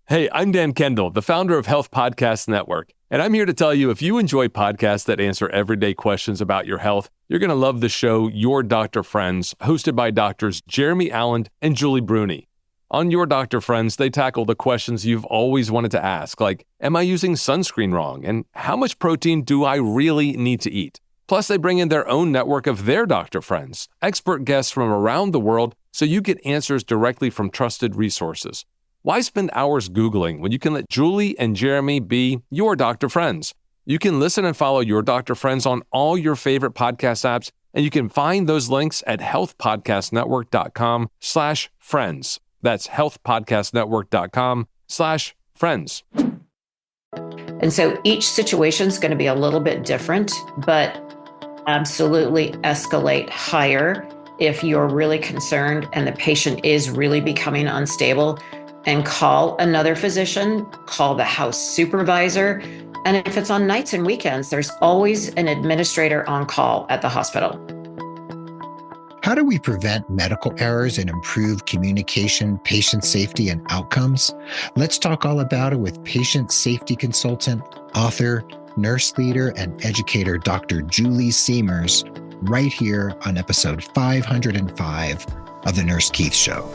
Hey, I'm Dan Kendall, the founder of Health Podcast Network, and I'm here to tell you if you enjoy podcasts that answer everyday questions about your health, you're going to love the show Your Doctor Friends, hosted by doctors Jeremy Allen and Julie Bruni. On Your Doctor Friends, they tackle the questions you've always wanted to ask, like, am I using sunscreen wrong? And how much protein do I really need to eat? Plus, they bring in their own network of their doctor friends, expert guests from around the world, so you get answers directly from trusted resources. Why spend hours Googling when you can let Julie and Jeremy be your doctor friends? You can listen and follow Your Doctor Friends on all your favorite podcast apps, and you can find those links at healthpodcastnetwork.com/friends. That's healthpodcastnetwork.com/friends. And so each situation is going to be a little bit different, but absolutely escalate higher if you're really concerned and the patient is really becoming unstable. And call another physician, call the house supervisor. And if it's on nights and weekends, there's always an administrator on call at the hospital. How do we prevent medical errors and improve communication, patient safety, and outcomes? Let's talk all about it with patient safety consultant, author, nurse leader, and educator, Dr. Julie Siemers, right here on episode 505 of The Nurse Keith Show.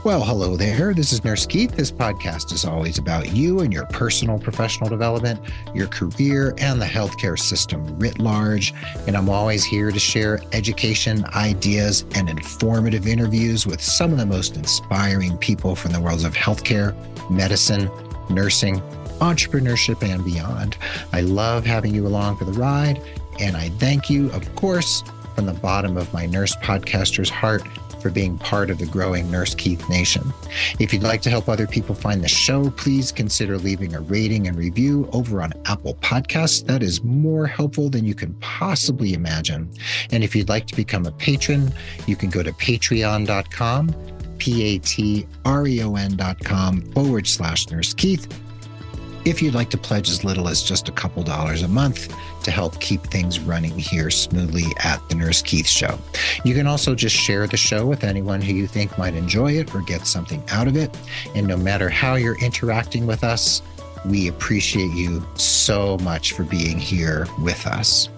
Well, hello there. This is Nurse Keith. This podcast is always about you and your personal professional development, your career, and the healthcare system writ large. And I'm always here to share education, ideas, and informative interviews with some of the most inspiring people from the worlds of healthcare, medicine, nursing, entrepreneurship, and beyond. I love having you along for the ride, and I thank you, of course, from the bottom of my nurse podcaster's heart for being part of the growing Nurse Keith Nation. If you'd like to help other people find the show, please consider leaving a rating and review over on Apple Podcasts. That is more helpful than you can possibly imagine. And if you'd like to become a patron, you can go to patreon.com, patreon.com/Nurse Keith. If you'd like to pledge as little as just a couple dollars a month to help keep things running here smoothly at the Nurse Keith Show. You can also just share the show with anyone who you think might enjoy it or get something out of it. And no matter how you're interacting with us, we appreciate you so much for being here with us.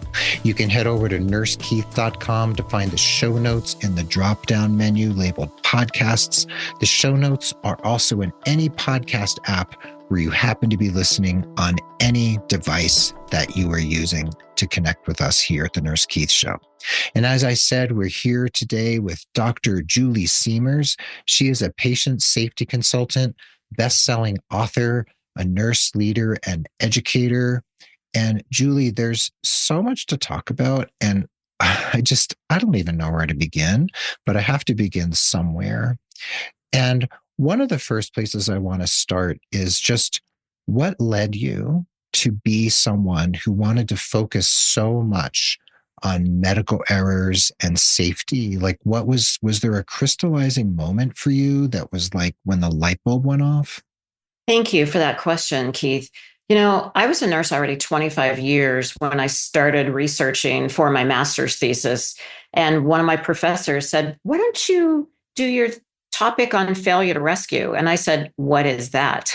You can head over to nursekeith.com to find the show notes in the drop-down menu labeled podcasts. The show notes are also in any podcast app where you happen to be listening on any device that you are using to connect with us here at the Nurse Keith Show. And as I said, we're here today with Dr. Julie Siemers. She is a patient safety consultant, best-selling author, a nurse leader, and educator. And Julie, there's so much to talk about, and I don't even know where to begin, but I have to begin somewhere. And one of the first places I want to start is just what led you to be someone who wanted to focus so much on medical errors and safety? Like, was there a crystallizing moment for you that was like when the light bulb went off? Thank you for that question, Keith. You know, I was a nurse already 25 years when I started researching for my master's thesis. And one of my professors said, why don't you do your topic on failure to rescue? And I said, what is that?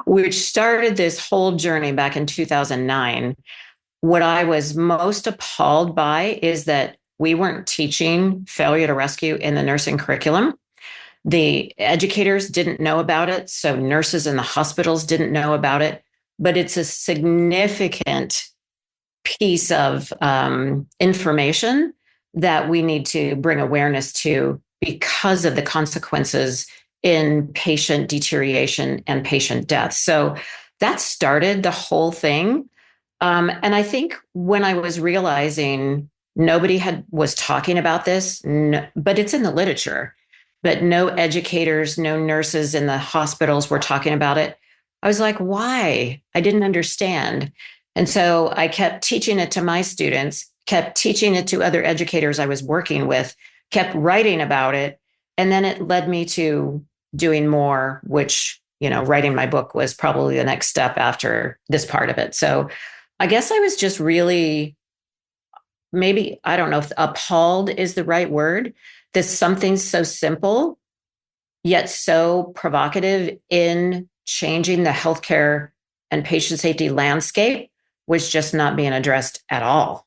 Which started this whole journey back in 2009. What I was most appalled by is that we weren't teaching failure to rescue in the nursing curriculum. The educators didn't know about it, so nurses in the hospitals didn't know about it, but it's a significant piece of information that we need to bring awareness to because of the consequences in patient deterioration and patient death. So that started the whole thing. And I think when I was realizing nobody was talking about this, but it's in the literature, but no educators, no nurses in the hospitals were talking about it. I was like, why? I didn't understand. And so I kept teaching it to my students, kept teaching it to other educators I was working with, kept writing about it. And then it led me to doing more, which, writing my book was probably the next step after this part of it. So I guess I was just really, maybe, I don't know if appalled is the right word, that something so simple yet so provocative in changing the healthcare and patient safety landscape was just not being addressed at all.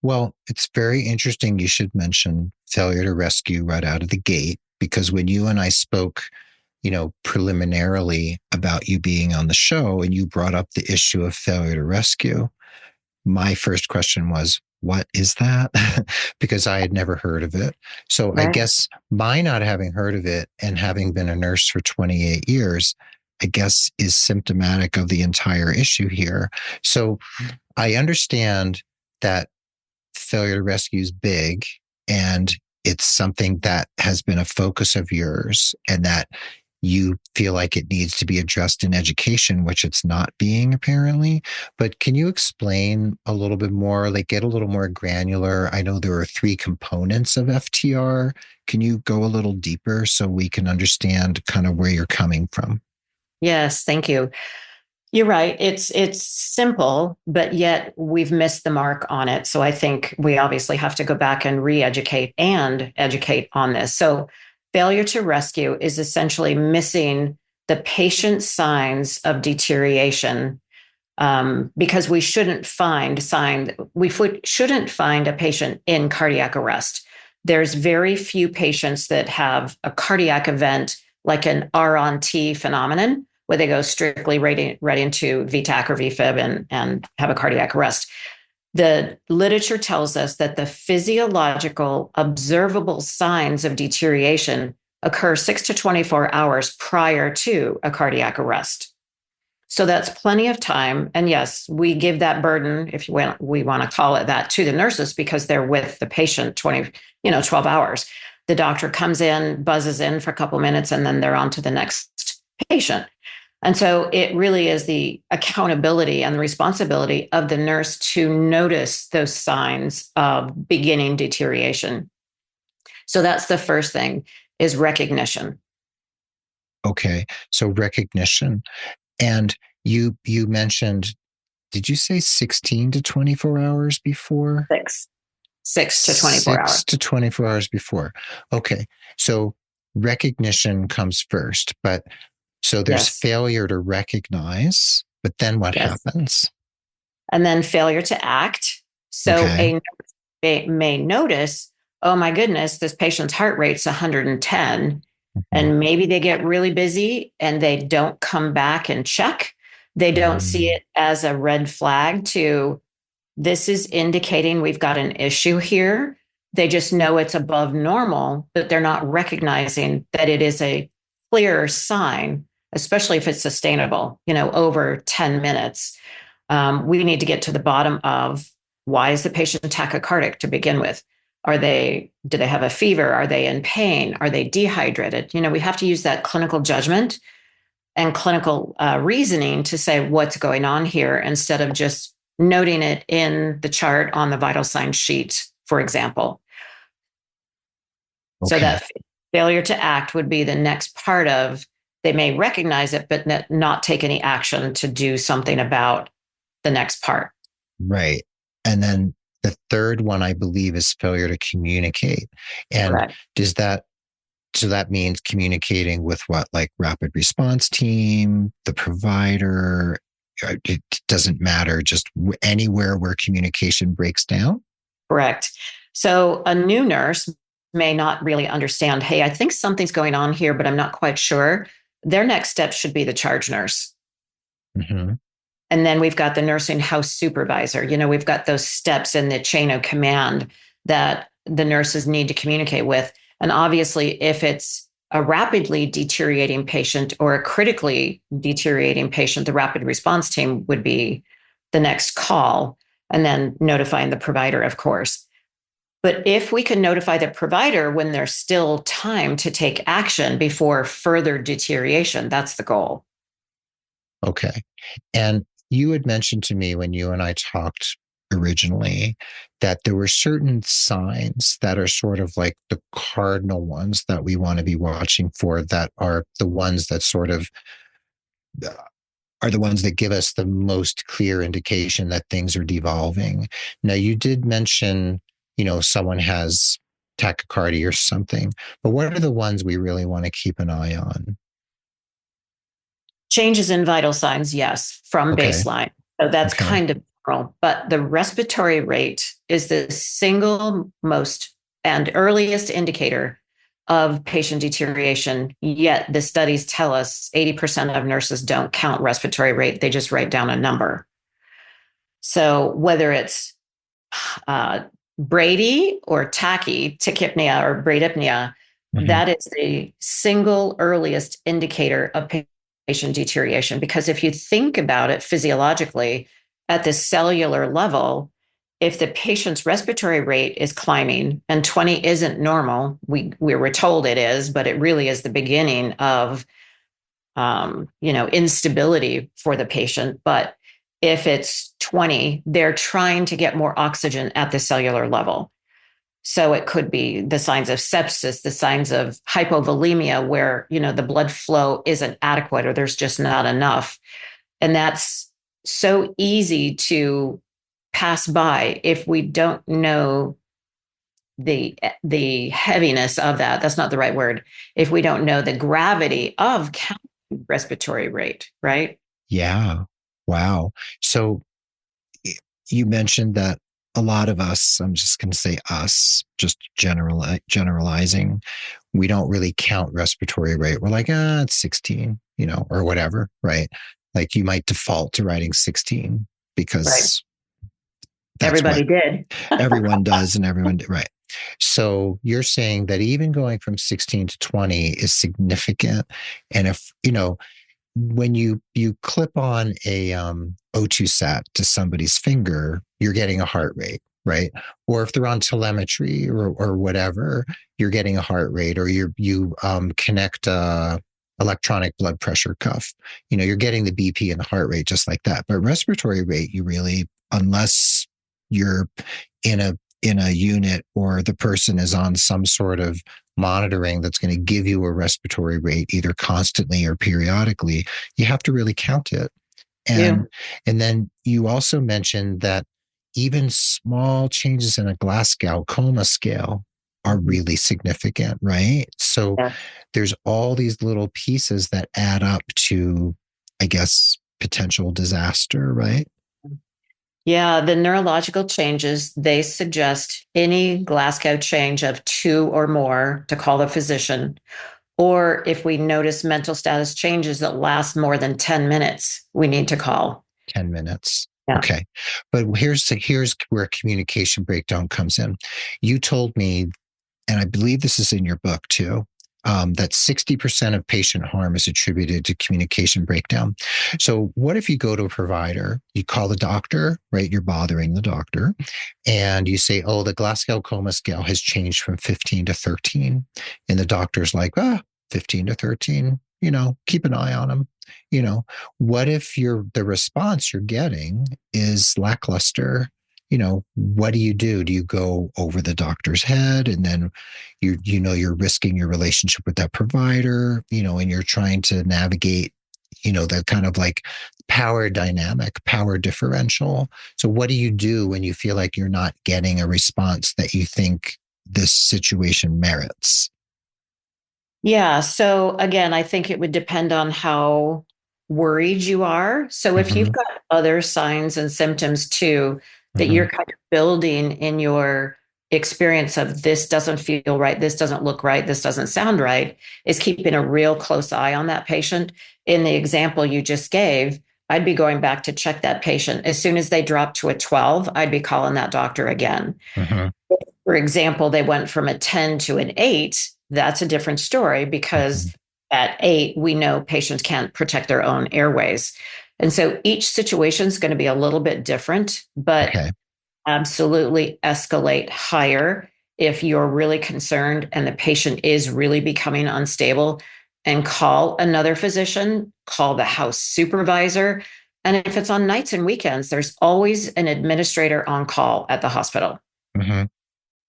Well, it's very interesting you should mention failure to rescue right out of the gate, because when you and I spoke, preliminarily about you being on the show and you brought up the issue of failure to rescue, my first question was, what is that? Because I had never heard of it. So I Right. guess my not having heard of it and having been a nurse for 28 years, I guess is symptomatic of the entire issue here. So I understand that failure to rescue is big and it's something that has been a focus of yours and that you feel like it needs to be addressed in education, which it's not being apparently. But can you explain a little bit more, like get a little more granular? I know there are 3 components of FTR. Can you go a little deeper so we can understand kind of where you're coming from? Yes, thank you. You're right. It's simple, but yet we've missed the mark on it. So I think we obviously have to go back and re-educate and educate on this. So failure to rescue is essentially missing the patient signs of deterioration, because we shouldn't find a patient in cardiac arrest. There's very few patients that have a cardiac event like an R on T phenomenon, where they go strictly right into VTAC or VFib and have a cardiac arrest. The literature tells us that the physiological observable signs of deterioration occur 6 to 24 hours prior to a cardiac arrest. So that's plenty of time. And yes, we give that burden, if we want to call it that, to the nurses because they're with the patient 12 hours. The doctor comes in, buzzes in for a couple minutes, and then they're on to the next patient. And so it really is the accountability and the responsibility of the nurse to notice those signs of beginning deterioration. So that's the first thing, is recognition. Okay. So recognition. And you mentioned, did you say 16 to 24 hours before? 6 to 24 hours. 6 to 24 hours before. Okay. So recognition comes first, but so there's failure to recognize, but then what happens? And then failure to act. So a nurse may notice, oh my goodness, this patient's heart rate's 110. And maybe they get really busy and they don't come back and check. They don't see it as a red flag to, this is indicating we've got an issue here. They just know it's above normal, but they're not recognizing that it is a clear sign, especially if it's sustainable, over 10 minutes. We need to get to the bottom of, why is the patient tachycardic to begin with? Do they have a fever? Are they in pain? Are they dehydrated? We have to use that clinical judgment and clinical reasoning to say what's going on here, instead of just noting it in the chart on the vital signs sheet, for example. Okay. So that failure to act would be the next part of, they may recognize it, but not take any action to do something about the next part. Right. And then the third one, I believe, is failure to communicate. And Correct. So that means communicating with what, like rapid response team, the provider, it doesn't matter, just anywhere where communication breaks down? Correct. So a new nurse may not really understand, hey, I think something's going on here, but I'm not quite sure. Their next step should be the charge nurse. Mm-hmm. And then we've got the nursing house supervisor. We've got those steps in the chain of command that the nurses need to communicate with. And obviously, if it's a rapidly deteriorating patient or a critically deteriorating patient, the rapid response team would be the next call, and then notifying the provider, of course. But if we can notify the provider when there's still time to take action before further deterioration, that's the goal. Okay. And you had mentioned to me when you and I talked originally that there were certain signs that are sort of like the cardinal ones that we want to be watching for, that are the ones that sort of are the ones that give us the most clear indication that things are devolving. Now, you did mention, someone has tachycardia or something. But what are the ones we really want to keep an eye on? Changes in vital signs, yes, from Okay. baseline. So that's Okay. kind of normal. But the respiratory rate is the single most and earliest indicator of patient deterioration. Yet the studies tell us 80% of nurses don't count respiratory rate, they just write down a number. So whether it's uh, Brady or tachypnea or bradypnea, Mm-hmm. that is the single earliest indicator of patient deterioration. Because if you think about it physiologically at the cellular level, if the patient's respiratory rate is climbing and 20 isn't normal, we were told it is, but it really is the beginning of instability for the patient. But if it's 20, they're trying to get more oxygen at the cellular level. So it could be the signs of sepsis, the signs of hypovolemia, where, the blood flow isn't adequate or there's just not enough. And that's so easy to pass by if we don't know the heaviness of that. That's not the right word. If we don't know the gravity of respiratory rate, right? Yeah. Wow. So you mentioned that a lot of us, I'm just going to say us, just generalizing, we don't really count respiratory rate. We're like, it's 16, or whatever, right? Like you might default to writing 16 Right. because that's what Everybody did. everyone does and everyone, right? So you're saying that even going from 16 to 20 is significant. And if, when you clip on a O2 sat to somebody's finger, you're getting a heart rate, right? Or if they're on telemetry or whatever, you're getting a heart rate, or you connect a electronic blood pressure cuff. You're getting the BP and the heart rate just like that. But respiratory rate, you really, unless you're in a unit or the person is on some sort of monitoring that's going to give you a respiratory rate either constantly or periodically, you have to really count it. And then you also mentioned that even small changes in a Glasgow coma scale are really significant, right? So Yeah. there's all these little pieces that add up to, I guess, potential disaster, right? Yeah, the neurological changes, they suggest any Glasgow change of 2 or more to call the physician. Or if we notice mental status changes that last more than 10 minutes, we need to call. 10 minutes. Yeah. Okay. But here's where communication breakdown comes in. You told me, and I believe this is in your book too, that 60% of patient harm is attributed to communication breakdown. So what if you go to a provider, you call the doctor, right? You're bothering the doctor, and you say, oh, the Glasgow coma scale has changed from 15 to 13. And the doctor's like, 15 to 13, keep an eye on them. What if the response you're getting is lackluster? What do? Do you go over the doctor's head, and then you're risking your relationship with that provider, and you're trying to navigate, the kind of like power dynamic, power differential. So what do you do when you feel like you're not getting a response that you think this situation merits? Yeah. So again, I think it would depend on how worried you are. So if you've got other signs and symptoms too, that you're kind of building in your experience of this doesn't feel right, this doesn't look right, this doesn't sound right, is keeping a real close eye on that patient. In the example you just gave, I'd be going back to check that patient. As soon as they drop to a 12, I'd be calling that doctor again. For example, they went from a 10 to an 8, that's a different story because at 8, we know patients can't protect their own airways. And so each situation is going to be a little bit different, but absolutely escalate higher if you're really concerned and the patient is really becoming unstable, and call another physician, call the house supervisor. And if it's on nights and weekends, there's always an administrator on call at the hospital.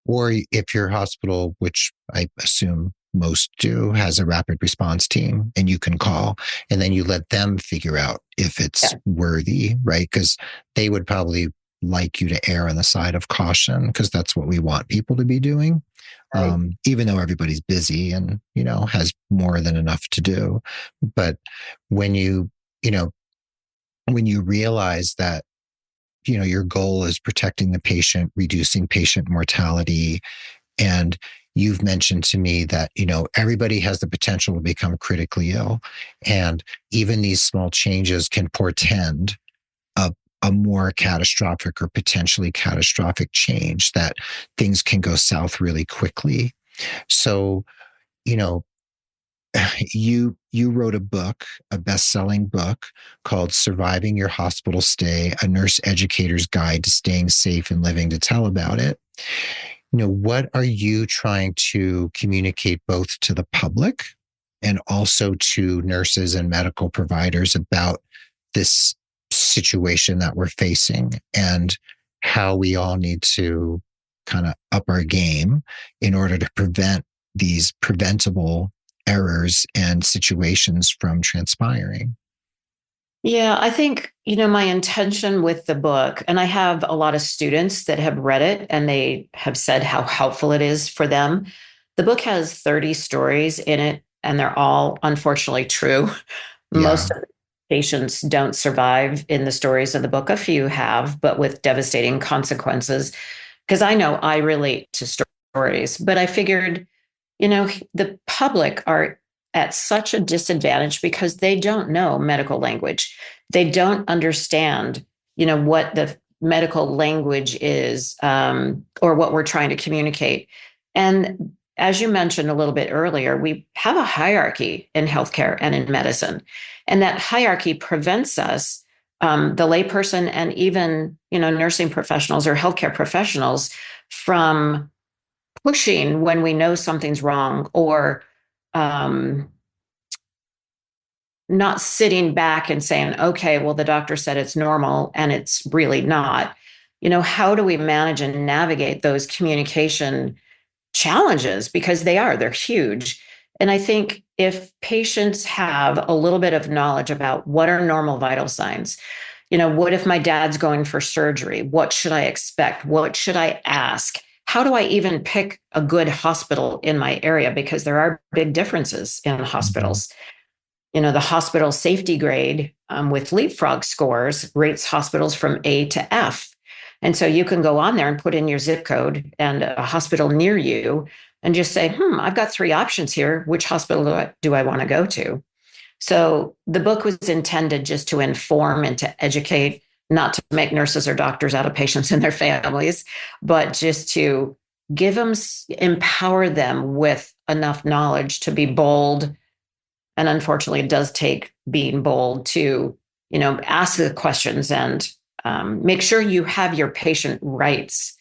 Or if your hospital, which I assume most do, has a rapid response team, and you can call, and then you let them figure out if it's worthy, right? Because they would probably like you to err on the side of caution, because that's what we want people to be doing. Right. Even though everybody's busy and, has more than enough to do. But when you know, when you realize that, your goal is protecting the patient, reducing patient mortality, and you've mentioned to me that, everybody has the potential to become critically ill. And even these small changes can portend a, a more catastrophic or potentially catastrophic change, that things can go south really quickly. So, you know, you wrote a book, a best-selling book called Surviving Your Hospital Stay, a nurse educator's guide to staying safe and living to tell about it. What are you trying to communicate both to the public and also to nurses and medical providers about this situation that we're facing, and how we all need to kind of up our game in order to prevent these preventable errors and situations from transpiring? Yeah, I think, my intention with the book, and I have a lot of students that have read it and they have said how helpful it is for them. The book has 30 stories in it, and they're all unfortunately true. Yeah. Most of the patients don't survive in the stories of the book. A few have, but with devastating consequences. Because I know I relate to stories, but I figured, the public are at such a disadvantage because they don't know medical language. They don't understand, what the medical language is, or what we're trying to communicate. And as you mentioned a little bit earlier, we have a hierarchy in healthcare and in medicine, and that hierarchy prevents us, the layperson, and even nursing professionals or healthcare professionals, from pushing when we know something's wrong, or um, not sitting back and saying, okay, well, the doctor said it's normal and it's really not. How do we manage and navigate those communication challenges? Because they're huge. And I think if patients have a little bit of knowledge about what are normal vital signs, what if my dad's going for surgery? What should I expect? What should I ask? How do I even pick a good hospital in my area? Because there are big differences in Mhm. hospitals. The hospital safety grade, with leapfrog scores, rates hospitals from A to F. And so you can go on there and put in your zip code and a hospital near you and just say, I've got 3 options here. Which hospital do I want to go to? So the book was intended just to inform and to educate, not to make nurses or doctors out of patients and their families, but just to empower them with enough knowledge to be bold. And unfortunately, it does take being bold to, ask the questions and, make sure you have your patient rights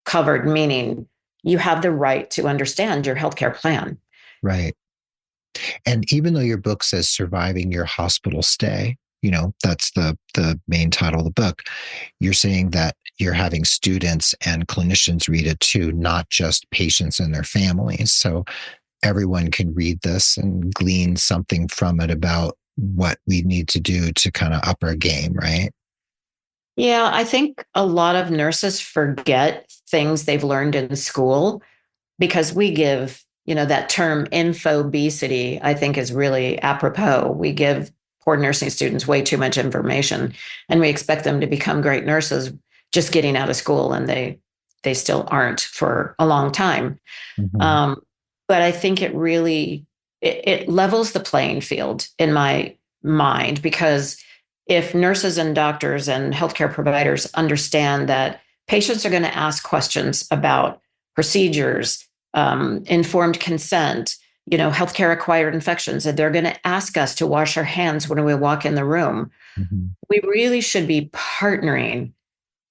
covered, meaning you have the right to understand your healthcare plan. Right. And even though your book says Surviving Your Hospital Stay, that's the main title of the book, you're saying that you're having students and clinicians read it too, not just patients and their families. So everyone can read this and glean something from it about what we need to do to kind of up our game, right? Yeah, I think a lot of nurses forget things they've learned in school because we give, that term infobesity, I think is really apropos. We give poor nursing students way too much information and we expect them to become great nurses just getting out of school, and they still aren't for a long time. Mm-hmm. Um, but I think it levels the playing field in my mind, because if nurses and doctors and healthcare providers understand that patients are going to ask questions about procedures, informed consent, healthcare acquired infections, and they're going to ask us to wash our hands when we walk in the room, Mm-hmm. we really should be partnering.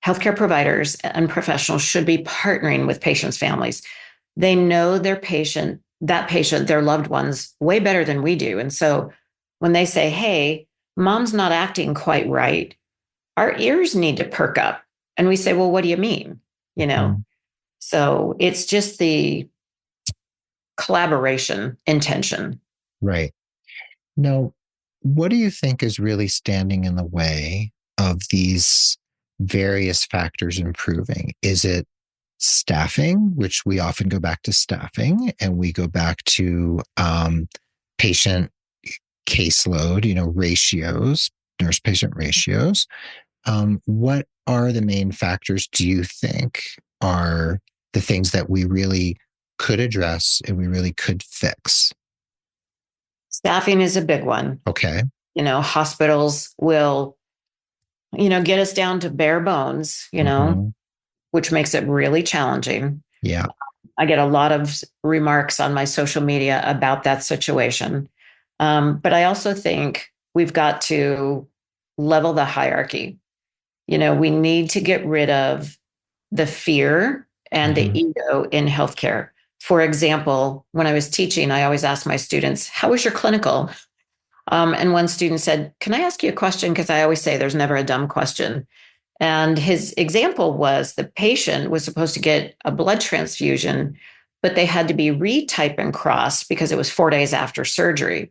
Healthcare providers and professionals should be partnering with patients' families. They know that patient, their loved ones, way better than we do. And so when they say, hey, mom's not acting quite right, our ears need to perk up. And we say, well, what do you mean? You know? Mm-hmm. So it's just the collaboration intention. Right. Now, what do you think is really standing in the way of these various factors improving? Is it staffing, which we often go back to staffing, and we go back to patient caseload, ratios, nurse patient ratios. What are the main factors, do you think, are the things that we really could address and we really could fix? Staffing is a big one. Okay. Hospitals will, get us down to bare bones, which makes it really challenging. Yeah. I get a lot of remarks on my social media about that situation. But I also think we've got to level the hierarchy. We need to get rid of the fear and the ego in healthcare. For example, when I was teaching, I always asked my students, how was your clinical? And one student said, can I ask you a question? Because I always say there's never a dumb question. And his example was the patient was supposed to get a blood transfusion, but they had to be retype and cross because it was 4 days after surgery.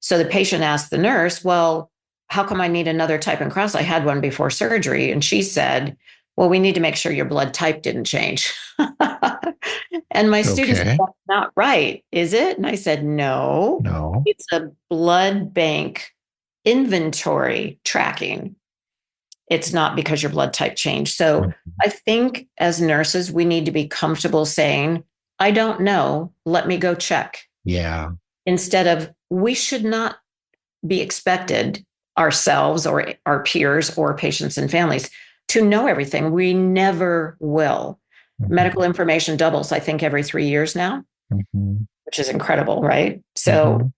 So the patient asked the nurse, well, how come I need another type and cross? I had one before surgery. And she said, well, we need to make sure your blood type didn't change. And my students said, that's not right, is it? And I said, no, it's a blood bank inventory tracking. It's not because your blood type changed. So I think as nurses, we need to be comfortable saying, I don't know, let me go check. Yeah. Instead of, we should not be expected ourselves or our peers or patients and families to know everything. We never will. Medical information doubles, I think, every 3 years now, which is incredible, right? So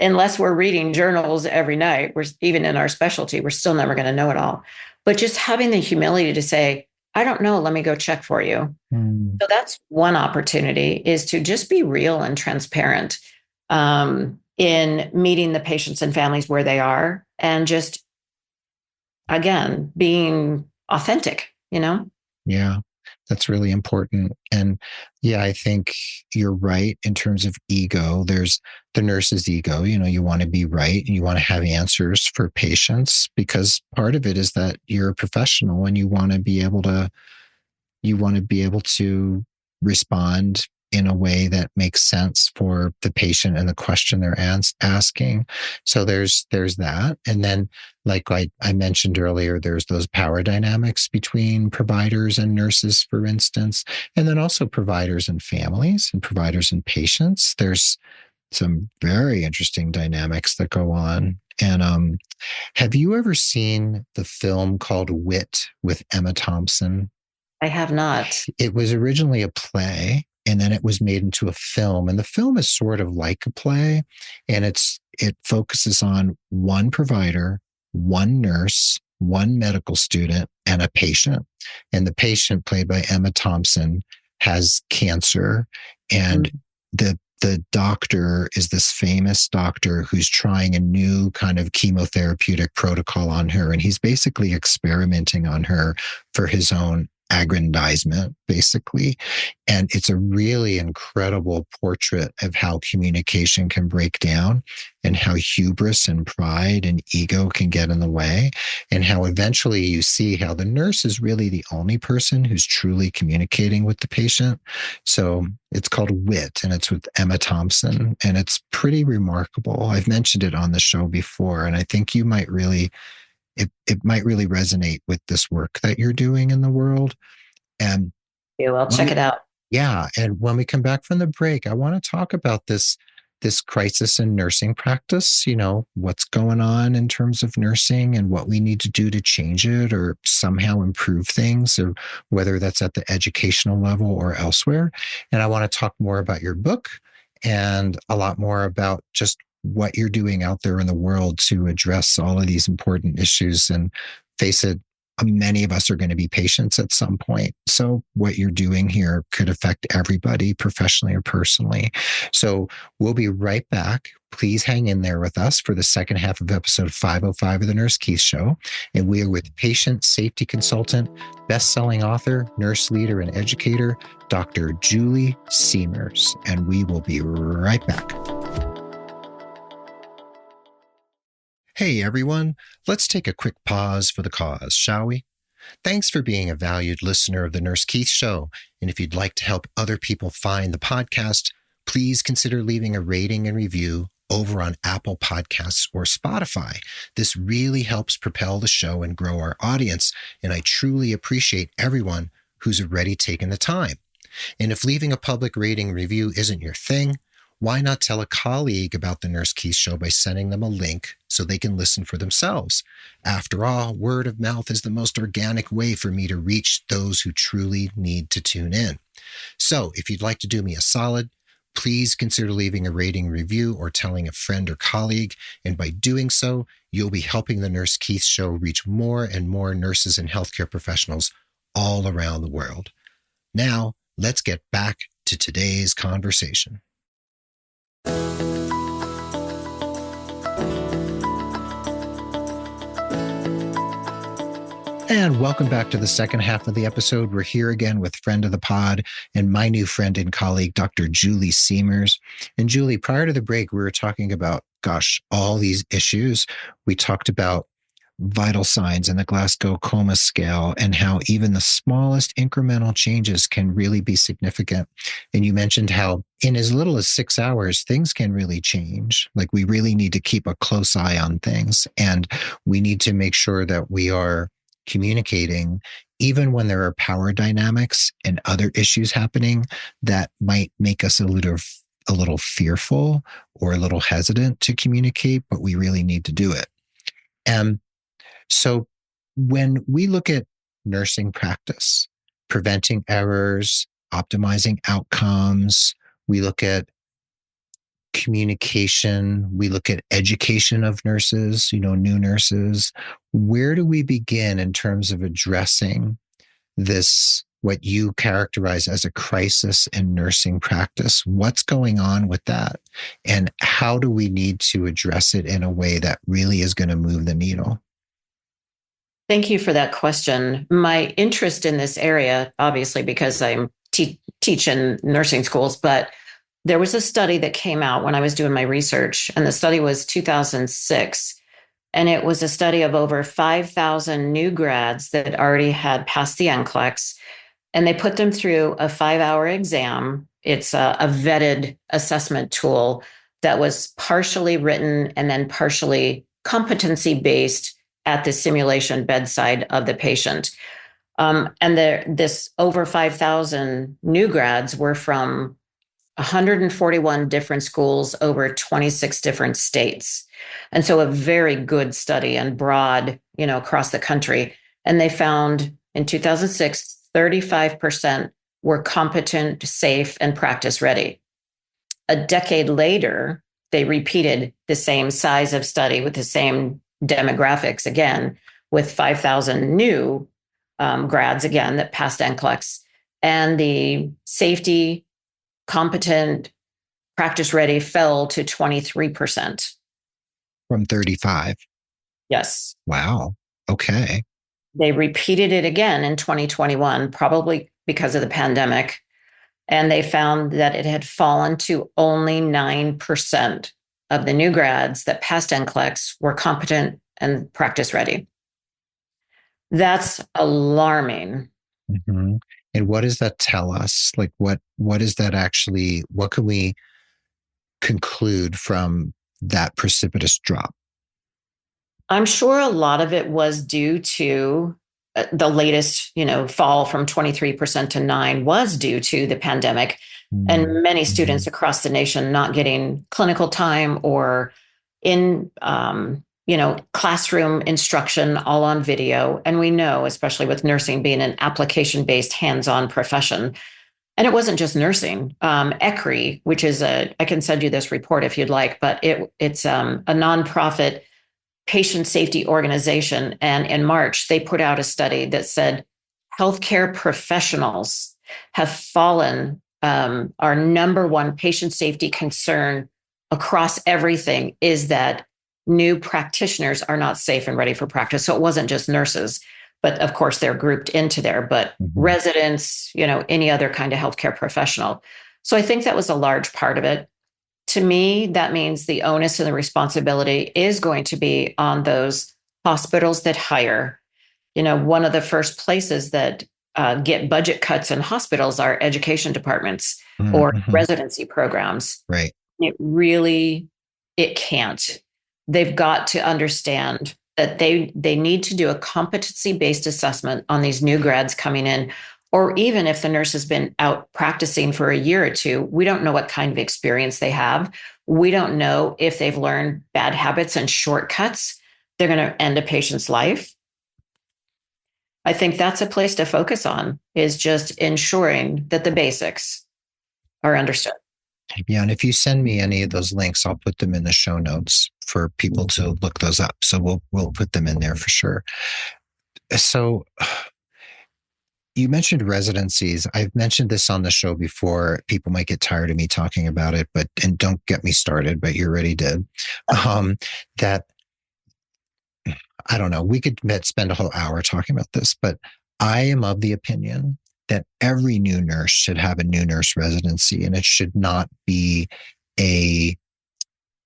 unless we're reading journals every night, we're even in our specialty, we're still never going to know it all. But just having the humility to say, I don't know, let me go check for you. So that's one opportunity, is to just be real and transparent in meeting the patients and families where they are, and just, again, being authentic, Yeah, that's really important. And yeah, I think you're right in terms of ego. There's the nurse's ego. You want to be right and you want to have answers for patients, because part of it is that you're a professional and you want to be able to respond in a way that makes sense for the patient and the question they're asking. So there's that. And then, like I mentioned earlier, there's those power dynamics between providers and nurses, for instance, and then also providers and families and providers and patients. There's some very interesting dynamics that go on. And have you ever seen the film called Wit with Emma Thompson? I have not. It was originally a play, and then it was made into a film. And the film is sort of like a play, and it focuses on one provider, one nurse, one medical student, and a patient. And the patient, played by Emma Thompson, has cancer, and the doctor is this famous doctor who's trying a new kind of chemotherapeutic protocol on her. And he's basically experimenting on her for his own aggrandizement, basically. And it's a really incredible portrait of how communication can break down, and how hubris and pride and ego can get in the way, and how eventually you see how the nurse is really the only person who's truly communicating with the patient. So it's called Wit, and it's with Emma Thompson, and it's pretty remarkable. I've mentioned it on the show before, and I think you might really it might really resonate with this work that you're doing in the world. And I'll check it out. Yeah. And when we come back from the break, I want to talk about this crisis in nursing practice, what's going on in terms of nursing and what we need to do to change it or somehow improve things, or whether that's at the educational level or elsewhere. And I want to talk more about your book and a lot more about just what you're doing out there in the world to address all of these important issues. And face it, many of us are going to be patients at some point. So what you're doing here could affect everybody, professionally or personally. So we'll be right back. Please hang in there with us for the second half of episode 505 of the Nurse Keith Show. And we are with patient safety consultant, best-selling author, nurse leader, and educator, Dr. Julie Siemers. And we will be right back. Hey everyone, let's take a quick pause for the cause, shall we? Thanks for being a valued listener of The Nurse Keith Show. And if you'd like to help other people find the podcast, please consider leaving a rating and review over on Apple Podcasts or Spotify. This really helps propel the show and grow our audience. And I truly appreciate everyone who's already taken the time. And if leaving a public rating review isn't your thing, why not tell a colleague about the Nurse Keith Show by sending them a link so they can listen for themselves? After all, word of mouth is the most organic way for me to reach those who truly need to tune in. So if you'd like to do me a solid, please consider leaving a rating review or telling a friend or colleague. And by doing so, you'll be helping the Nurse Keith Show reach more and more nurses and healthcare professionals all around the world. Now, let's get back to today's conversation. And welcome back to the second half of the episode. We're here again with friend of the pod and my new friend and colleague, Dr. Julie Siemers. And Julie, prior to the break, we were talking about, all these issues. We talked about vital signs and the Glasgow Coma Scale and how even the smallest incremental changes can really be significant. And you mentioned how in as little as 6 hours, things can really change. Like we really need to keep a close eye on things. And we need to make sure that we are communicating even when there are power dynamics and other issues happening that might make us a little fearful or a little hesitant to communicate, but we really need to do it. And so when we look at nursing practice, preventing errors, optimizing outcomes, we look at communication, we look at education of nurses, new nurses. Where do we begin in terms of addressing this, what you characterize as a crisis in nursing practice? What's going on with that? And how do we need to address it in a way that really is going to move the needle? Thank you for that question. My interest in this area, obviously, because I'm teach in nursing schools, but there was a study that came out when I was doing my research, and the study was 2006. And it was a study of over 5,000 new grads that already had passed the NCLEX, and they put them through a 5-hour exam. It's a vetted assessment tool that was partially written and then partially competency-based at the simulation bedside of the patient. This over 5,000 new grads were from 141 different schools over 26 different states. And so a very good study and broad, across the country. And they found in 2006, 35% were competent, safe, and practice ready. A decade later, they repeated the same size of study with the same demographics again, with 5,000 new grads again that passed NCLEX. And the safety, competent, practice ready fell to 23%. From 35. Yes. Wow. Okay. They repeated it again in 2021, probably because of the pandemic. And they found that it had fallen to only 9% of the new grads that passed NCLEX were competent and practice ready. That's alarming. Mm-hmm. And what does that tell us? Like, what is that actually? What can we conclude from that precipitous drop? I'm sure a lot of it was due to the latest, fall from 23% to 9% was due to the pandemic, and many students across the nation not getting clinical time or in, classroom instruction all on video. And we know, especially with nursing being an application-based hands-on profession, and it wasn't just nursing. ECRI, which is I can send you this report if you'd like, but it's a nonprofit patient safety organization. And in March, they put out a study that said healthcare professionals have fallen. Our number one patient safety concern across everything is that new practitioners are not safe and ready for practice. So it wasn't just nurses, but of course they're grouped into there, but residents, any other kind of healthcare professional. So I think that was a large part of it. To me, that means the onus and the responsibility is going to be on those hospitals that hire. one of the first places that get budget cuts in hospitals are education departments or residency programs. Right. It can't. They've got to understand that they need to do a competency-based assessment on these new grads coming in, or even if the nurse has been out practicing for a year or two, we don't know what kind of experience they have. We don't know if they've learned bad habits and shortcuts. They're going to end a patient's life. I think that's a place to focus on, is just ensuring that the basics are understood. Yeah. And if you send me any of those links, I'll put them in the show notes for people to look those up. So we'll put them in there for sure. So you mentioned residencies. I've mentioned this on the show before. People might get tired of me talking about it, and don't get me started, but you already did. That, I don't know, we could spend a whole hour talking about this, but I am of the opinion that every new nurse should have a new nurse residency, and it should not be a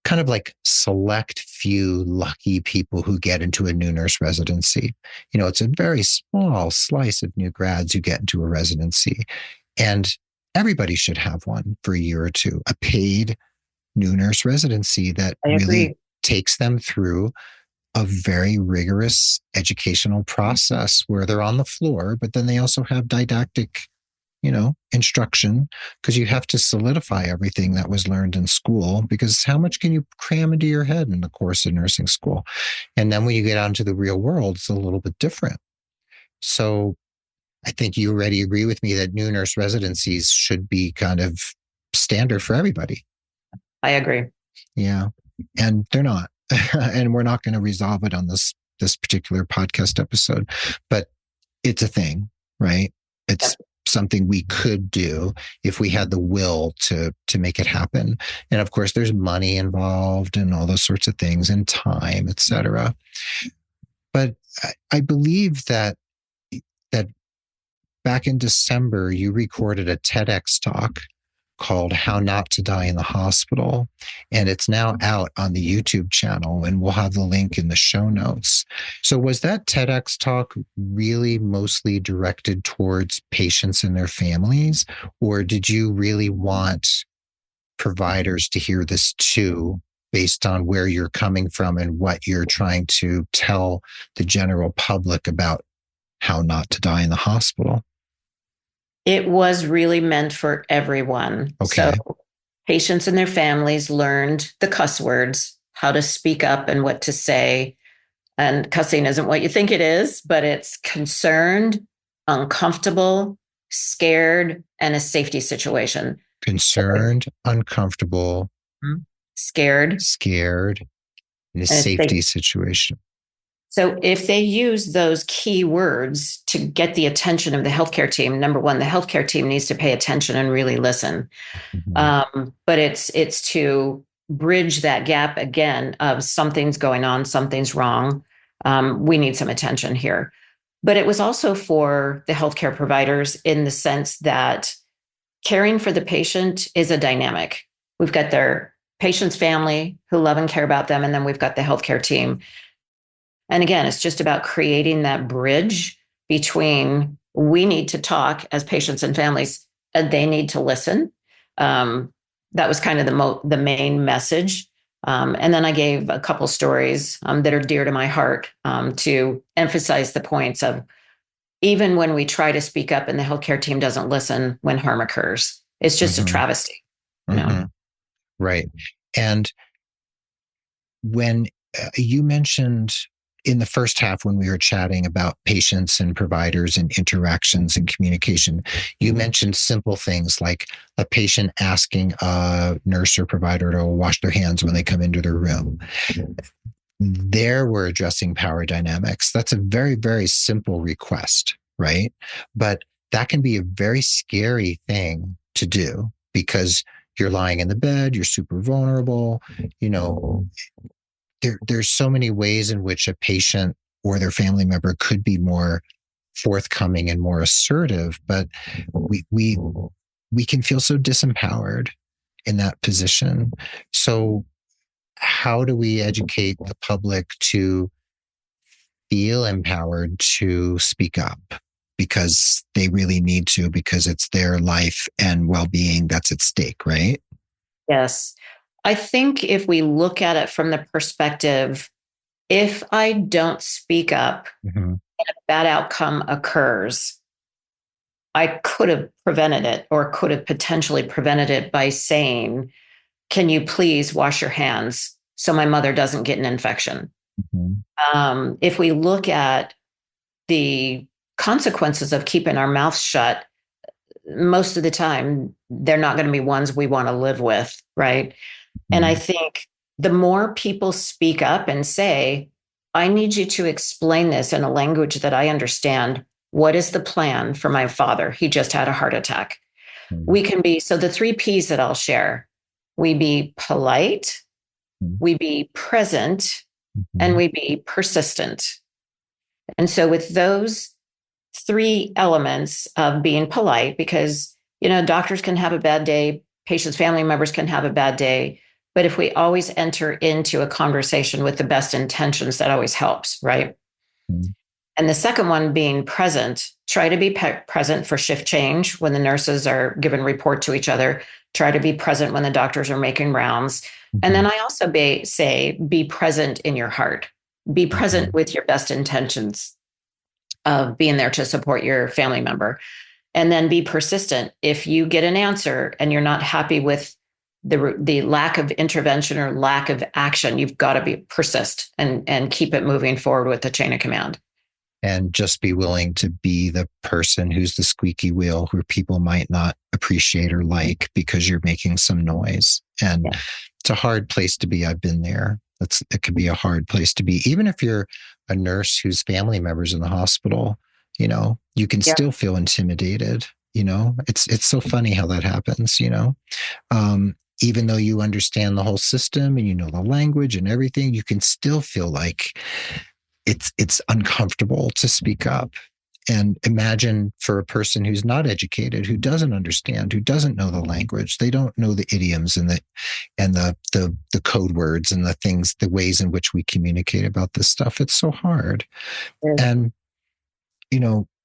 kind of like select few lucky people who get into a new nurse residency. It's a very small slice of new grads who get into a residency, and everybody should have one for a year or two, a paid new nurse residency that really takes them through a very rigorous educational process where they're on the floor, but then they also have didactic, instruction, because you have to solidify everything that was learned in school, because how much can you cram into your head in the course of nursing school? And then when you get out into the real world, it's a little bit different. So I think you already agree with me that new nurse residencies should be kind of standard for everybody. I agree. Yeah. And they're not. And we're not going to resolve it on this particular podcast episode, but it's a thing, right? It's something we could do if we had the will to make it happen. And of course, there's money involved and all those sorts of things, and time, et cetera. But I believe that back in December, you recorded a TEDx talk called How Not to Die in the Hospital. And it's now out on the YouTube channel, and we'll have the link in the show notes. So was that TEDx talk really mostly directed towards patients and their families? Or did you really want providers to hear this too, based on where you're coming from and what you're trying to tell the general public about how not to die in the hospital? It was really meant for everyone. Okay. So patients and their families learned the cuss words, how to speak up and what to say. And cussing isn't what you think it is, but it's concerned, uncomfortable, scared, and a safety situation. Concerned, uncomfortable, scared, in a safety situation. So if they use those key words to get the attention of the healthcare team, number one, the healthcare team needs to pay attention and really listen. But it's to bridge that gap again of something's going on, something's wrong. We need some attention here. But it was also for the healthcare providers in the sense that caring for the patient is a dynamic. We've got their patient's family who love and care about them, and then we've got the healthcare team. And again, it's just about creating that bridge between we need to talk as patients and families, and they need to listen. That was kind of the main message. And then I gave a couple stories that are dear to my heart to emphasize the points of even when we try to speak up and the healthcare team doesn't listen when harm occurs. It's just a travesty. Right. And when you mentioned in the first half, when we were chatting about patients and providers and interactions and communication, you mentioned simple things like a patient asking a nurse or provider to wash their hands when they come into their room. There we're addressing power dynamics. That's a very, very simple request, right? But that can be a very scary thing to do because you're lying in the bed, you're super vulnerable, There's so many ways in which a patient or their family member could be more forthcoming and more assertive, but we can feel so disempowered in that position. So how do we educate the public to feel empowered to speak up because they really need to, because it's their life and well-being that's at stake, right? Yes. I think if we look at it from the perspective, if I don't speak up Mm-hmm. and a bad outcome occurs, I could have prevented it or could have potentially prevented it by saying, can you please wash your hands so my mother doesn't get an infection? Mm-hmm. If we look at the consequences of keeping our mouths shut, most of the time, they're not going to be ones we want to live with, right? And I think the more people speak up and say, I need you to explain this in a language that I understand. What is the plan for my father? He just had a heart attack. Mm-hmm. We can be, so the 3 P's that I'll share, we be polite, we be present, and we be persistent. And so with those 3 elements of being polite, because, doctors can have a bad day, patients' family members can have a bad day. But if we always enter into a conversation with the best intentions, that always helps, right? Mm-hmm. And the second one being present, try to be present for shift change when the nurses are giving report to each other. Try to be present when the doctors are making rounds. Mm-hmm. And then I also say, be present in your heart. Be present mm-hmm. with your best intentions of being there to support your family member. And then be persistent. If you get an answer and you're not happy with the lack of intervention or lack of action, you've got to persist and keep it moving forward with the chain of command. And just be willing to be the person who's the squeaky wheel who people might not appreciate or like because you're making some noise. And it's a hard place to be. I've been there. It can be a hard place to be. Even if you're a nurse whose family member's in the hospital, you can still feel intimidated. It's so funny how that happens, even though you understand the whole system and the language and everything, you can still feel like it's uncomfortable to speak up. And imagine for a person who's not educated, who doesn't understand, who doesn't know the language, they don't know the idioms and the code words and the things, the ways in which we communicate about this stuff. It's so hard. And,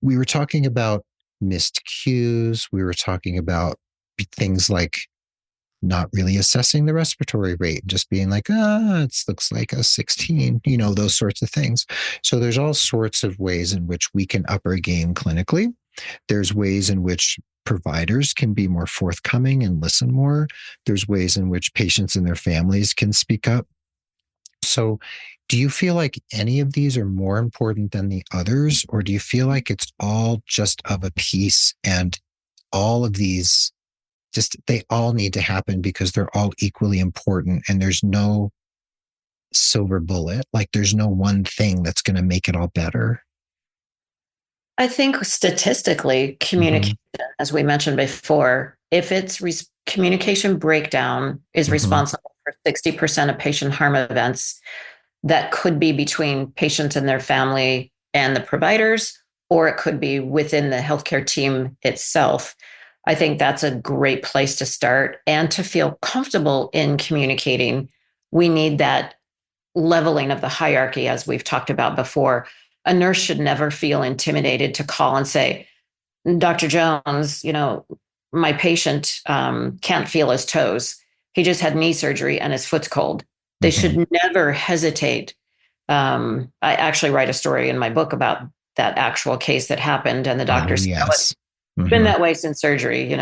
we were talking about missed cues. We were talking about things like not really assessing the respiratory rate, just being like, it looks like a 16, those sorts of things. So there's all sorts of ways in which we can up our game clinically. There's ways in which providers can be more forthcoming and listen more. There's ways in which patients and their families can speak up. So do you feel like any of these are more important than the others, or do you feel like it's all just of a piece and all of these they all need to happen because they're all equally important and there's no silver bullet, like there's no one thing that's going to make it all better? I think statistically, communication, as we mentioned before, if it's communication breakdown is responsible for 60% of patient harm events that could be between patients and their family and the providers, or it could be within the healthcare team itself. I think that's a great place to start. And to feel comfortable in communicating, we need that leveling of the hierarchy, as we've talked about before. A nurse should never feel intimidated to call and say, Dr. Jones, my patient can't feel his toes. He just had knee surgery and his foot's cold. They should never hesitate. I actually write a story in my book about that actual case that happened. And the doctor said, it's been that way since surgery,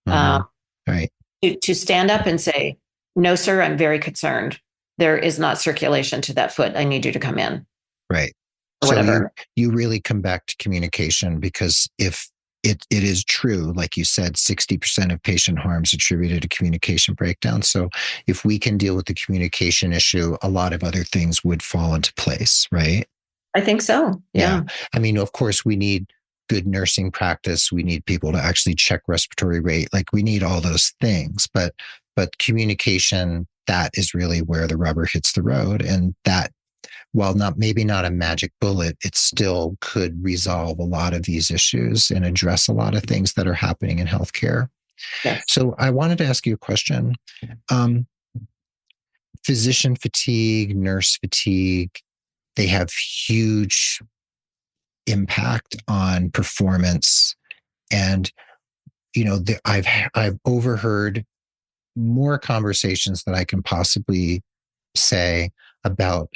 Right. To stand up and say, no, sir, I'm very concerned. There is not circulation to that foot. I need you to come in. Right. Or whatever. So you really come back to communication, because if it is true, like you said, 60% of patient harms attributed to communication breakdown. So if we can deal with the communication issue, a lot of other things would fall into place, right? I think so. Yeah. I mean, of course, we need good nursing practice. We need people to actually check respiratory rate. Like, we need all those things, but communication, that is really where the rubber hits the road. And that, while maybe not a magic bullet, it still could resolve a lot of these issues and address a lot of things that are happening in healthcare. Yes. So I wanted to ask you a question. Physician fatigue, nurse fatigue, they have huge impact on performance. And, I've overheard more conversations that I can possibly say about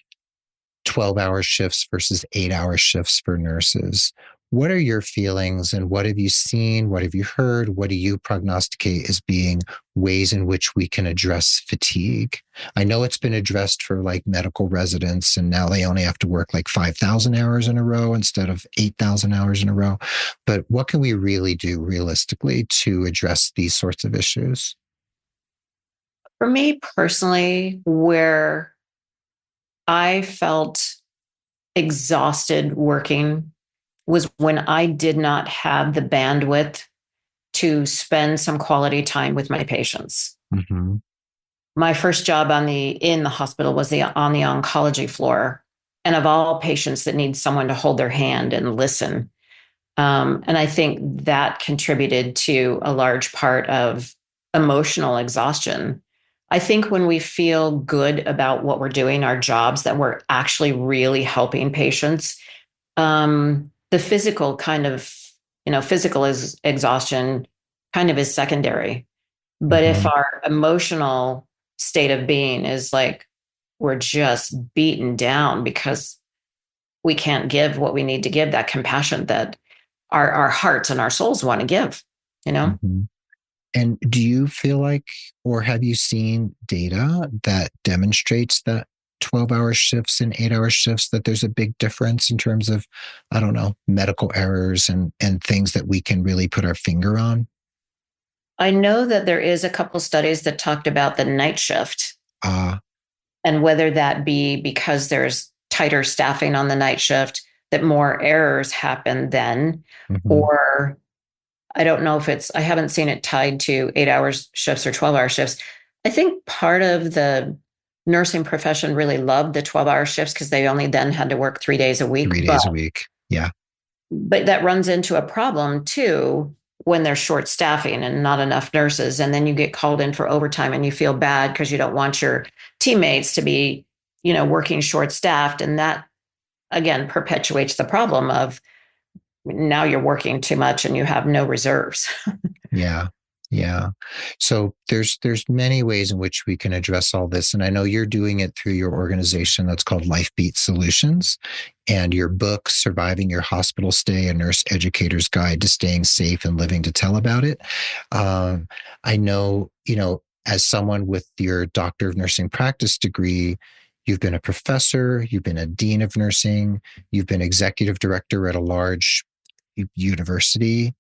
12-hour shifts versus 8-hour shifts for nurses. What are your feelings, and what have you seen? What have you heard? What do you prognosticate as being ways in which we can address fatigue? I know it's been addressed for like medical residents, and now they only have to work like 5,000 hours in a row instead of 8,000 hours in a row. But what can we really do realistically to address these sorts of issues? For me personally, where I felt exhausted working was when I did not have the bandwidth to spend some quality time with my patients. Mm-hmm. My first job in the hospital was on the oncology floor, and of all patients that need someone to hold their hand and listen. And I think that contributed to a large part of emotional exhaustion. I think when we feel good about what we're doing, our jobs, that we're actually really helping patients, the physical kind of, physical exhaustion kind of is secondary. But if Mm-hmm. our emotional state of being is like we're just beaten down because we can't give what we need to give, that compassion that our hearts and our souls want to give, you know? Mm-hmm. And do you feel like, or have you seen data that demonstrates that 12-hour shifts and 8-hour shifts, that there's a big difference in terms of, I don't know, medical errors and things that we can really put our finger on? I know that there is a couple studies that talked about the night shift, Uh, and whether that be because there's tighter staffing on the night shift, that more errors happen then, mhm. or I don't know if I haven't seen it tied to 8 hours shifts or 12-hour shifts. I think part of the nursing profession really loved the 12-hour shifts because they only then had to work 3 days a week. 3 days a week. Yeah. But that runs into a problem too when there's short staffing and not enough nurses. And then you get called in for overtime and you feel bad because you don't want your teammates to be, working short staffed. And that again perpetuates the problem of now you're working too much and you have no reserves. Yeah. Yeah. So there's many ways in which we can address all this. And I know you're doing it through your organization that's called Lifebeat Solutions, and your book, Surviving Your Hospital Stay, a Nurse Educator's Guide to Staying Safe and Living to Tell About It. I know, as someone with your Doctor of Nursing Practice degree, you've been a professor, you've been a dean of nursing, you've been executive director at a large university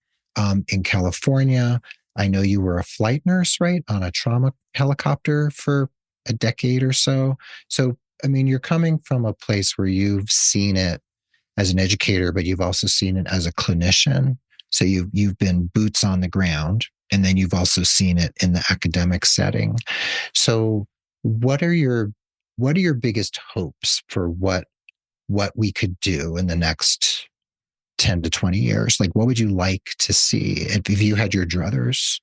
in California. I know you were a flight nurse, right, on a trauma helicopter for a decade or so. So, I mean, you're coming from a place where you've seen it as an educator, but you've also seen it as a clinician. So you've been boots on the ground, and then you've also seen it in the academic setting. So, what are your biggest hopes for what we could do in the next 10 to 20 years? Like, what would you like to see if you had your druthers?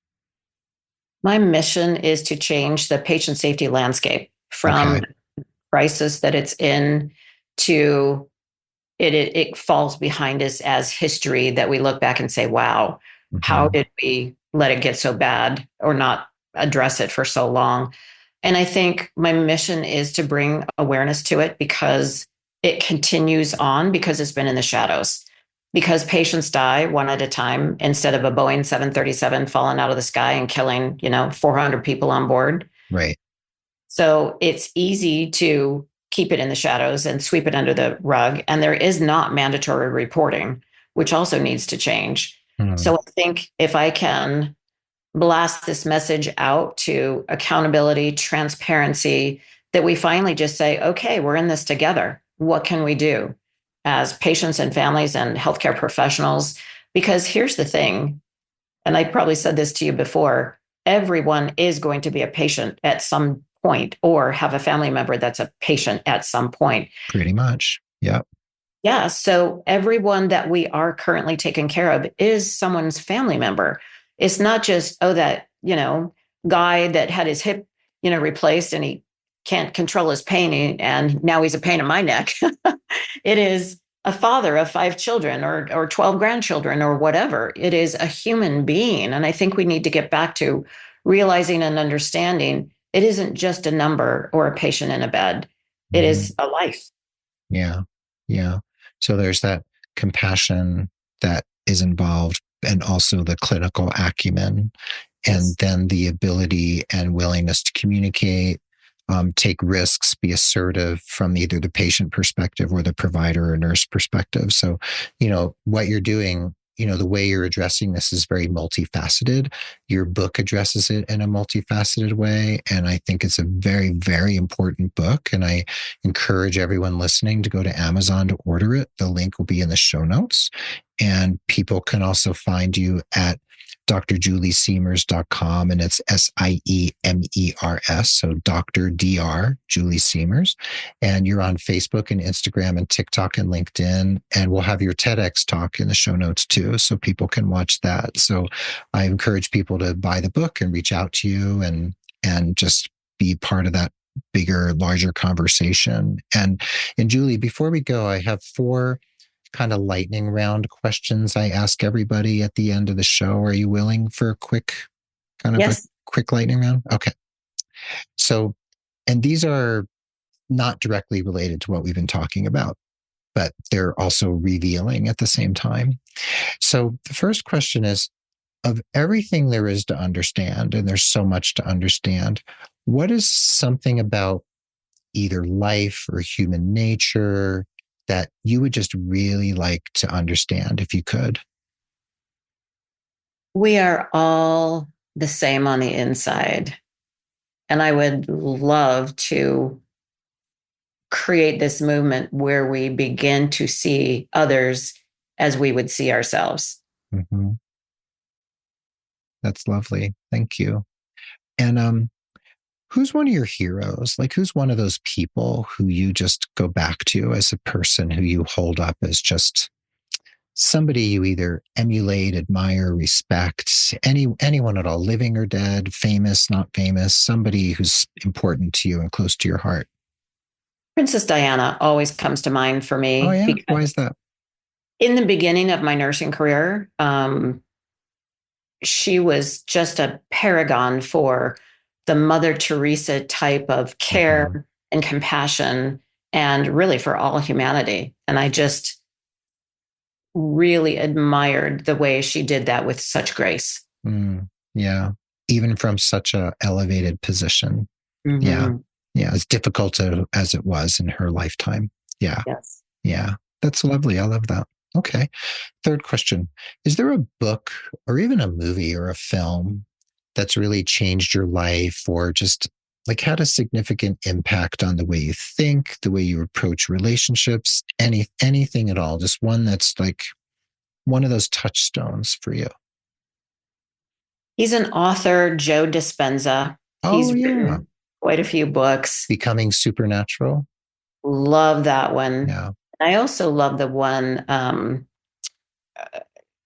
My mission is to change the patient safety landscape from Okay. crisis that it's in to it falls behind us as history that we look back and say, wow, how Mm-hmm. did we let it get so bad or not address it for so long? And I think my mission is to bring awareness to it because it continues on because it's been in the shadows. Because patients die one at a time instead of a Boeing 737 falling out of the sky and killing, 400 people on board. Right. So it's easy to keep it in the shadows and sweep it under the rug. And there is not mandatory reporting, which also needs to change. Hmm. So I think if I can blast this message out to accountability, transparency, that we finally just say, okay, we're in this together. What can we do as patients and families and healthcare professionals? Because here's the thing, and I probably said this to you before, everyone is going to be a patient at some point or have a family member that's a patient at some point. Pretty much. Yep. Yeah. So everyone that we are currently taking care of is someone's family member. It's not just, that, guy that had his hip, replaced and he can't control his pain and now he's a pain in my neck. It is a father of 5 children or 12 grandchildren or whatever. It is a human being. And I think we need to get back to realizing and understanding it isn't just a number or a patient in a bed. It is a life. Yeah. Yeah. So there's that compassion that is involved and also the clinical acumen, and then the ability and willingness to communicate, take risks, be assertive from either the patient perspective or the provider or nurse perspective. So, what you're doing, the way you're addressing this is very multifaceted. Your book addresses it in a multifaceted way. And I think it's a very, very important book. And I encourage everyone listening to go to Amazon to order it. The link will be in the show notes. And people can also find you at drjuliesiemers.com, and it's Siemers. So Dr. Dr. Julie Siemers. And you're on Facebook and Instagram and TikTok and LinkedIn. And we'll have your TEDx talk in the show notes too, so people can watch that. So I encourage people to buy the book and reach out to you and just be part of that bigger, larger conversation. And Julie, before we go, I have 4 kind of lightning round questions I ask everybody at the end of the show. Are you willing for a quick lightning round? Okay. So, and these are not directly related to what we've been talking about, but they're also revealing at the same time. So the first question is, of everything there is to understand, and there's so much to understand, what is something about either life or human nature that you would just really like to understand if you could? We are all the same on the inside. And I would love to create this movement where we begin to see others as we would see ourselves. Mm-hmm. That's lovely. Thank you. And who's one of your heroes? Like, who's one of those people who you just go back to as a person who you hold up as just somebody you either emulate, admire, respect, anyone at all, living or dead, famous, not famous, somebody who's important to you and close to your heart? Princess Diana always comes to mind for me. Oh, yeah. Why is that? In the beginning of my nursing career, she was just a paragon for the Mother Teresa type of care and compassion, and really for all humanity. And I just really admired the way she did that with such grace. Yeah. Even from such a elevated position. Mm-hmm. Yeah. Yeah. As difficult as it was in her lifetime. Yeah. Yes. Yeah. That's lovely. I love that. Okay. Third question. Is there a book or even a movie or a film that's really changed your life, or just like had a significant impact on the way you think, the way you approach relationships, anything at all? Just one that's like one of those touchstones for you. He's an author, Joe Dispenza. He's written quite a few books. Becoming Supernatural. Love that one. Yeah. I also love the one,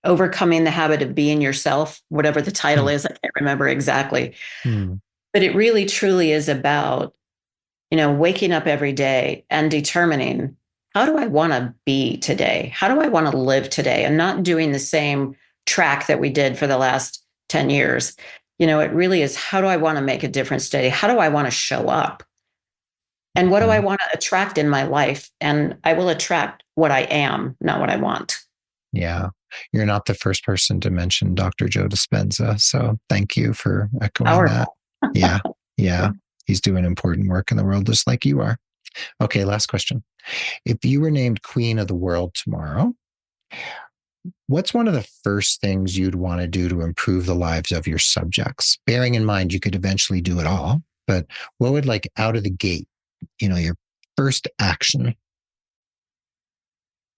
Overcoming the Habit of Being Yourself, whatever the title is. I can't remember exactly. But it really, truly is about, waking up every day and determining, how do I want to be today? How do I want to live today? And not doing the same track that we did for the last 10 years. It really is, how do I want to make a difference today? How do I want to show up? And what do I want to attract in my life? And I will attract what I am, not what I want. Yeah. You're not the first person to mention Dr. Joe Dispenza. So thank you for echoing that. Yeah. Yeah. He's doing important work in the world just like you are. Okay. Last question. If you were named Queen of the World tomorrow, what's one of the first things you'd want to do to improve the lives of your subjects? Bearing in mind, you could eventually do it all, but what would, like, out of the gate, your first action?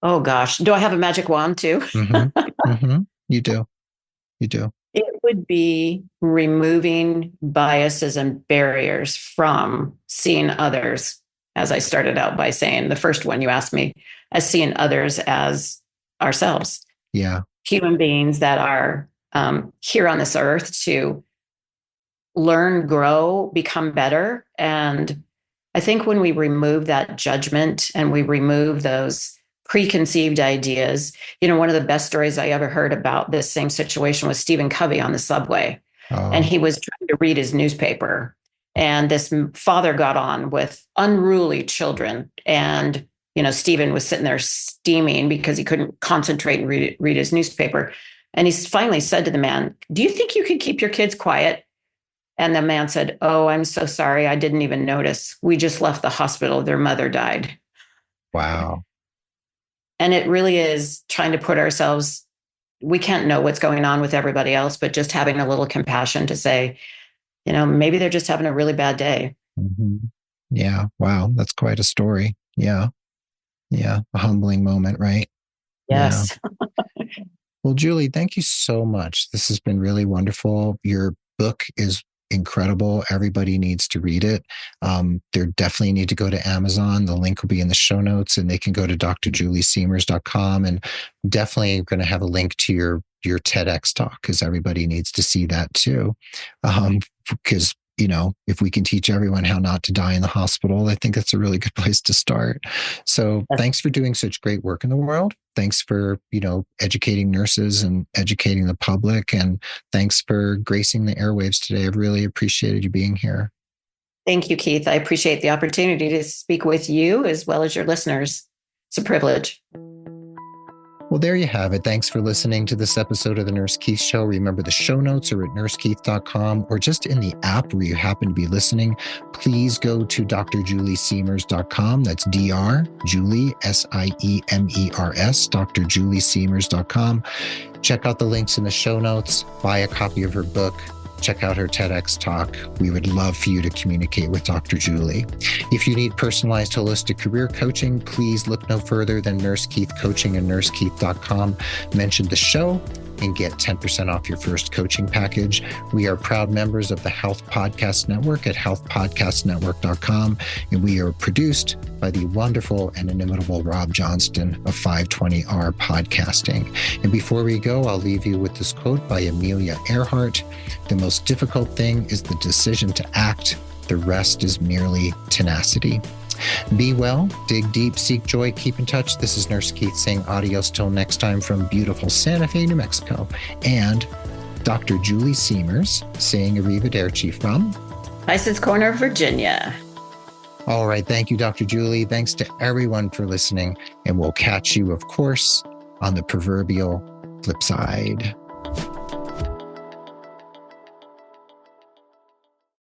Oh gosh. Do I have a magic wand too? You do. It would be removing biases and barriers from seeing others, as I started out by saying, the first one you asked me, as seeing others as ourselves. Yeah. Human beings that are here on this earth to learn, grow, become better, and I think when we remove that judgment and we remove those preconceived ideas, one of the best stories I ever heard about this same situation was Stephen Covey on the subway. And Oh, he was trying to read his newspaper. And this father got on with unruly children. And, Stephen was sitting there steaming because he couldn't concentrate and read his newspaper. And he finally said to the man, "Do you think you could keep your kids quiet?" And the man said, "Oh, I'm so sorry. I didn't even notice. We just left the hospital. Their mother died." wow. And it really is trying to put ourselves, we can't know what's going on with everybody else, but just having a little compassion to say, maybe they're just having a really bad day. Mm-hmm. Yeah. Wow. That's quite a story. Yeah. Yeah. A humbling moment, right? Yeah. Yes. Well, Julie, thank you so much. This has been really wonderful. Your book is incredible. Everybody needs to read it. They definitely need to go to Amazon. The link will be in the show notes, and they can go to drjuliesiemers.com, and definitely going to have a link to your TEDx talk, because everybody needs to see that too. Because if we can teach everyone how not to die in the hospital, I think that's a really good place to start. So thanks for doing such great work in the world. Thanks for, educating nurses and educating the public. And thanks for gracing the airwaves today. I've really appreciated you being here. Thank you, Keith. I appreciate the opportunity to speak with you as well as your listeners. It's a privilege. Well, there you have it. Thanks for listening to this episode of The Nurse Keith Show. Remember, the show notes are at nursekeith.com, or just in the app where you happen to be listening. Please go to drjuliesiemers.com. That's Dr. Julie, Siemers, drjuliesiemers.com. Check out the links in the show notes. Buy a copy of her book. Check out her TEDx talk. We would love for you to communicate with Dr. Julie. If you need personalized holistic career coaching, please look no further than Nurse Keith Coaching and nursekeith.com. Mention the show and get 10% off your first coaching package. We are proud members of the Health Podcast Network at healthpodcastnetwork.com, and we are produced by the wonderful and inimitable Rob Johnston of 520R Podcasting. And before we go, I'll leave you with this quote by Amelia Earhart. "The most difficult thing is the decision to act. The rest is merely tenacity." Be well, dig deep, seek joy, keep in touch. This is Nurse Keith saying adios till next time from beautiful Santa Fe, New Mexico. And Dr. Julie Siemers saying arrivederci from Tyson's Corner, Virginia. All right. Thank you, Dr. Julie. Thanks to everyone for listening. And we'll catch you, of course, on the proverbial flip side.